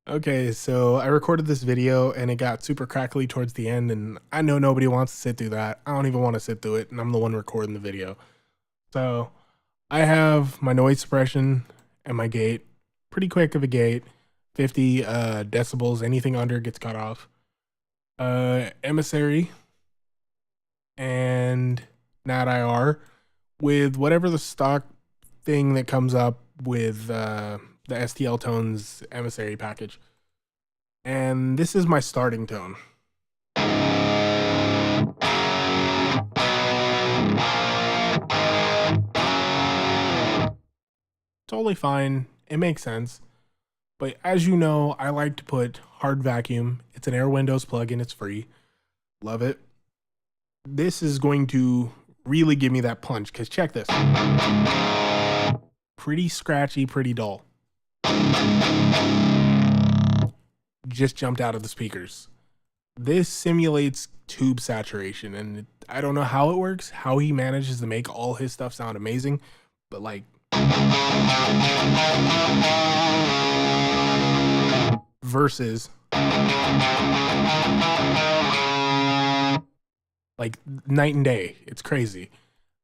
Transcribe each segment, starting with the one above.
Okay, so I recorded this video and it got super crackly towards the end, and I know nobody wants to sit through that. I don't even want to sit through it, and I'm the one recording the video. So I have my noise suppression and my gate, pretty quick of a gate, 50 decibels, anything under gets cut off. Emissary and NAT IR with whatever the stock thing that comes up with the STL Tones Emissary package. And this is my starting tone. Totally fine. It makes sense. But as you know, I like to put hard vacuum. It's an Air Windows plugin. It's free. Love it. This is going to really give me that punch, because check this. Pretty scratchy, pretty dull. Just jumped out of the speakers. This simulates tube saturation, and I don't know how it works, how he manages to make all his stuff sound amazing, but like versus like night and day. It's crazy.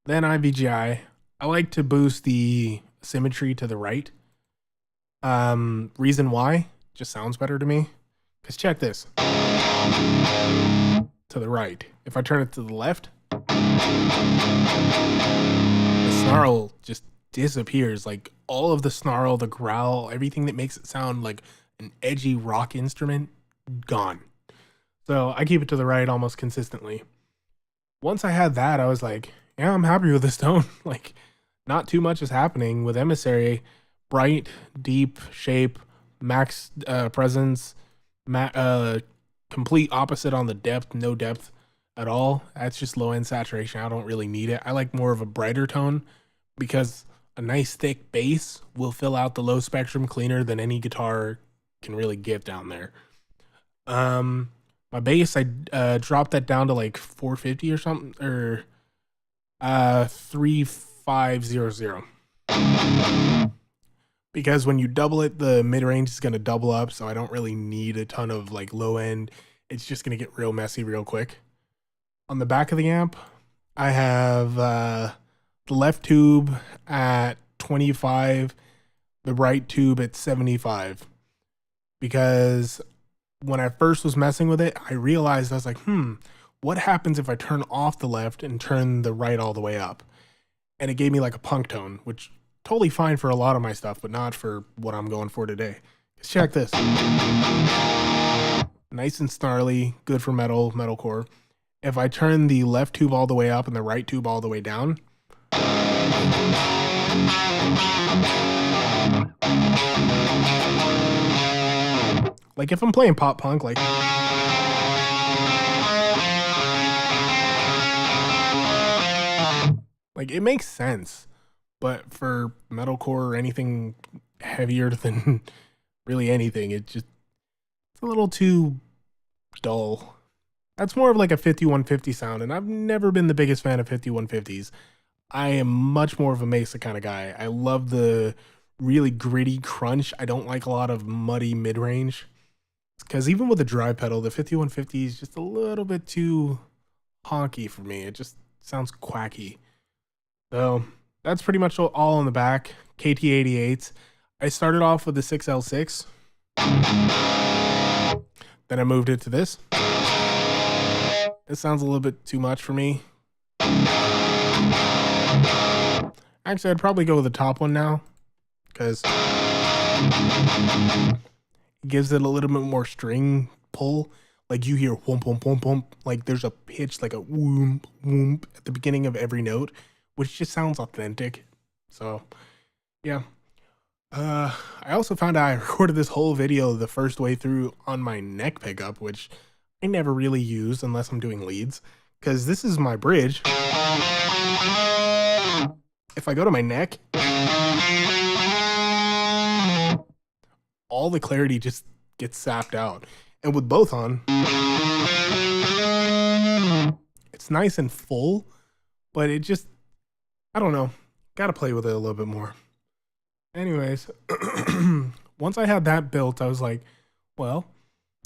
Then IVGI, I like to boost the symmetry to the right. Reason why? Just sounds better to me. Because check this. To the right. If I turn it to the left, the snarl just disappears. Like all of the snarl, the growl, everything that makes it sound like an edgy rock instrument, gone. So I keep it to the right almost consistently. Once I had that, I was like, yeah, I'm happy with this tone. Like, not too much is happening with Emissary. Bright, deep shape, max presence, complete opposite on the depth, no depth at all. That's just low end saturation. I don't really need it. I like more of a brighter tone because a nice thick bass will fill out the low spectrum cleaner than any guitar can really get down there. My bass, I dropped that down to like 450 or something, or 3500. Because when you double it, the mid range is going to double up, so I don't really need a ton of like low end. It's just going to get real messy real quick. On the back of the amp, I have the left tube at 25, the right tube at 75. Because when I first was messing with it, I realized I was like, what happens if I turn off the left and turn the right all the way up? And it gave me like a punk tone, which totally fine for a lot of my stuff, but not for what I'm going for today. Let's check this. Nice and snarly, good for metalcore. If I turn the left tube all the way up and the right tube all the way down, like if I'm playing pop punk, like it makes sense. But for metalcore or anything heavier than really anything, it's a little too dull. That's more of like a 5150 sound, and I've never been the biggest fan of 5150s. I am much more of a Mesa kind of guy. I love the really gritty crunch. I don't like a lot of muddy mid-range. Because even with the dry pedal, the 5150 is just a little bit too honky for me. It just sounds quacky. So that's pretty much all on the back. KT88s. I started off with the 6L6. Then I moved it to this. It sounds a little bit too much for me. Actually, I'd probably go with the top one now, because it gives it a little bit more string pull. Like you hear whoomp, whoomp, whoomp, whoomp. Like there's a pitch, like a whoomp, whoomp at the beginning of every note, which just sounds authentic. So, yeah. I also found out I recorded this whole video the first way through on my neck pickup, which I never really use unless I'm doing leads, because this is my bridge. If I go to my neck, all the clarity just gets sapped out. And with both on, it's nice and full, but it just, I don't know, gotta play with it a little bit more. Anyways, once I had that built, I was like, Well,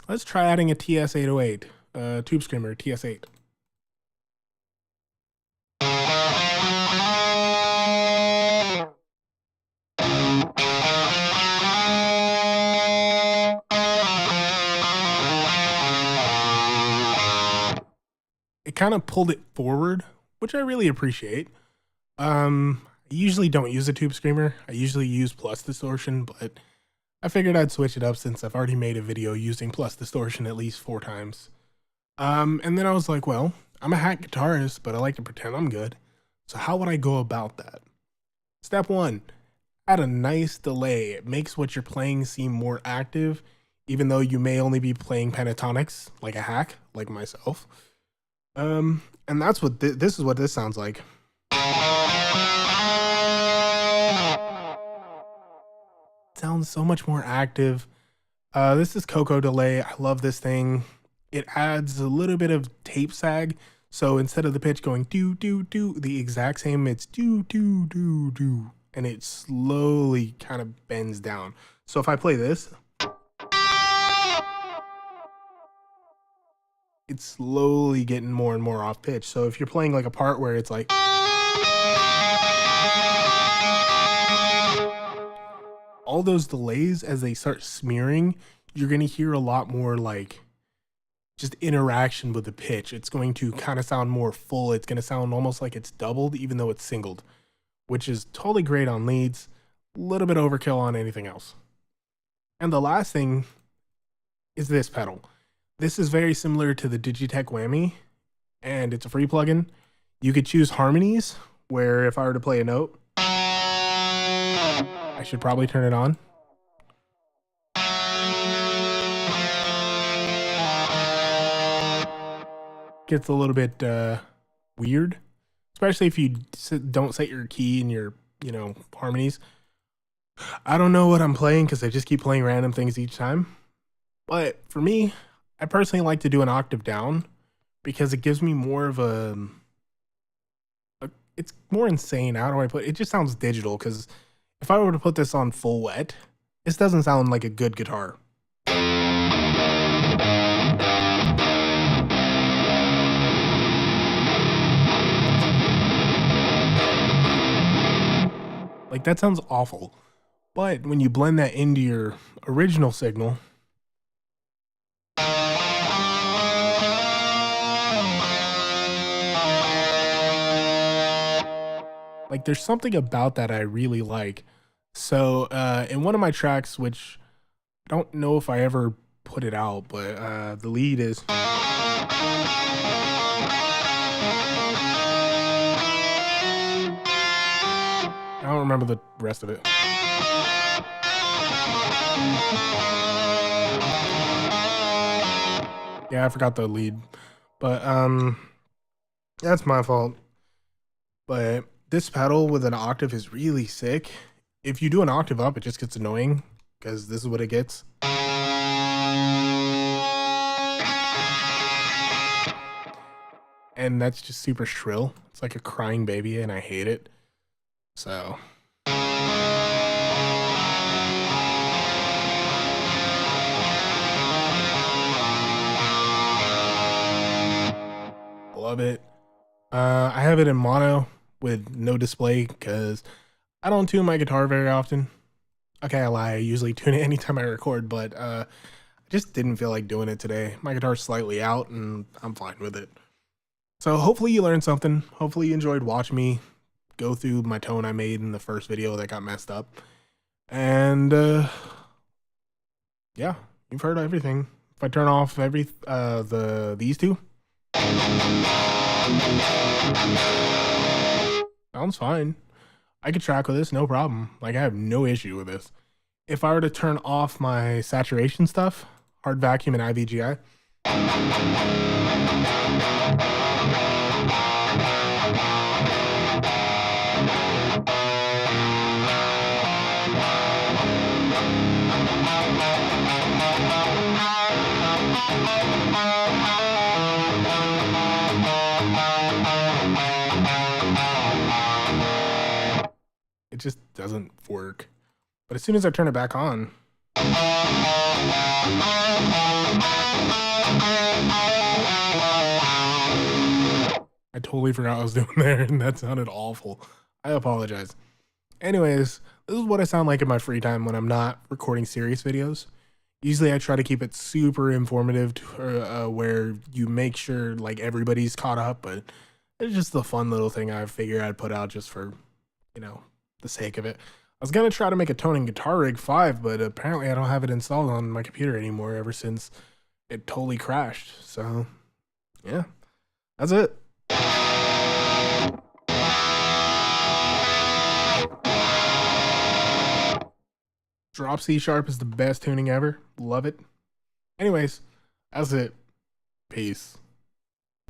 let's try adding a TS-808, Tube Screamer TS-8. It kind of pulled it forward, which I really appreciate. I usually don't use a Tube Screamer. I usually use plus distortion, but I figured I'd switch it up since I've already made a video using plus distortion at least 4 times. And then I was like, well, I'm a hack guitarist, but I like to pretend I'm good. So how would I go about that? Step 1, add a nice delay. It makes what you're playing seem more active, even though you may only be playing pentatonics like a hack, like myself. And that's what this is what this sounds like. Sounds so much more active. This is Coco Delay. I love this thing. It adds a little bit of tape sag. So instead of the pitch going do, do, do, the exact same, it's do, do, do, do. And it slowly kind of bends down. So if I play this, it's slowly getting more and more off pitch. So if you're playing like a part where it's like, all those delays, as they start smearing, you're going to hear a lot more like just interaction with the pitch. It's going to kind of sound more full. It's going to sound almost like it's doubled, even though it's singled, which is totally great on leads, a little bit overkill on anything else. And the last thing is this pedal. This is very similar to the Digitech Whammy, and it's a free plugin. You could choose harmonies, where if I were to play a note, I should probably turn it on. Gets a little bit weird, especially if you don't set your key in your, harmonies. I don't know what I'm playing because I just keep playing random things each time. But for me, I personally like to do an octave down because it gives me more of it's more insane. How do I put it? It just sounds digital, because if I were to put this on full wet, this doesn't sound like a good guitar. Like, that sounds awful. But when you blend that into your original signal, like, there's something about that I really like. So in one of my tracks, which I don't know if I ever put it out, but the lead is, I don't remember the rest of it. Yeah, I forgot the lead. But that's my fault. But this pedal with an octave is really sick. If you do an octave up, it just gets annoying, because this is what it gets. And that's just super shrill. It's like a crying baby, and I hate it. So love it. I have it in mono with no display because I don't tune my guitar very often. Okay, I lie. I usually tune it anytime I record, but I just didn't feel like doing it today. My guitar's slightly out, and I'm fine with it. So hopefully you learned something. Hopefully you enjoyed watching me go through my tone I made in the first video that got messed up. And yeah, you've heard everything. If I turn off these two, sounds fine. I could track with this, no problem. Like, I have no issue with this. If I were to turn off my saturation stuff, hard vacuum and IVGI, it just doesn't work. But as soon as I turn it back on, totally forgot I was doing there, and that sounded awful. I apologize. Anyways, this is what I sound like in my free time when I'm not recording serious videos. Usually I try to keep it super informative where you make sure like everybody's caught up, but it's just the fun little thing I figured I'd put out just for, the sake of it. I was going to try to make a Toning Guitar Rig 5, but apparently I don't have it installed on my computer anymore ever since it totally crashed. So, yeah, that's it. Drop C sharp is the best tuning ever. Love it. Anyways, that's it. Peace.